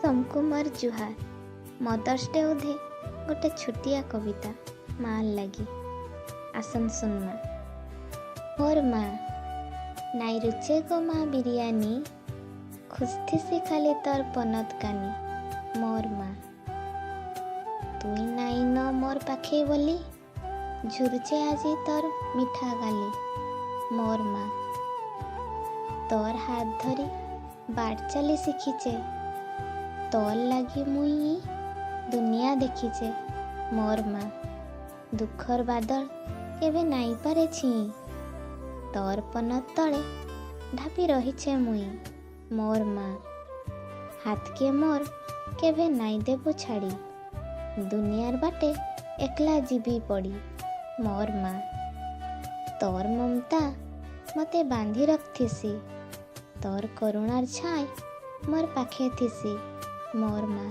समको मोर जुहार mother's day उधे गोटे छुटिया कविता माँ लगी आसन सुनमा। मोर माँ नाई रुचे गो माँ बिरयानी खुशथी से खाली तोर पनत कानी। मोर माँ तुई नाई न मोर पाखे बोली झुरचे आजी तोर मिठा गाली। मोर माँ तोर हाथ धरी बाट चली शिखीचे तोर लगी मुई दुनिया देखीचे। मोर माँ दुखर बादल केवे नाई पारे छी तोर पनत तले ढापी रहीचे मुई। मोर माँ हाथ के मोर केवे नाई देबू छाड़ी दुनियार बाटे एकला जीवी पड़ी। मोर माँ तोर ममता मते बांधी रखथिसी तोर करुणार छाई मोर पाखे थिसी। मोर माँ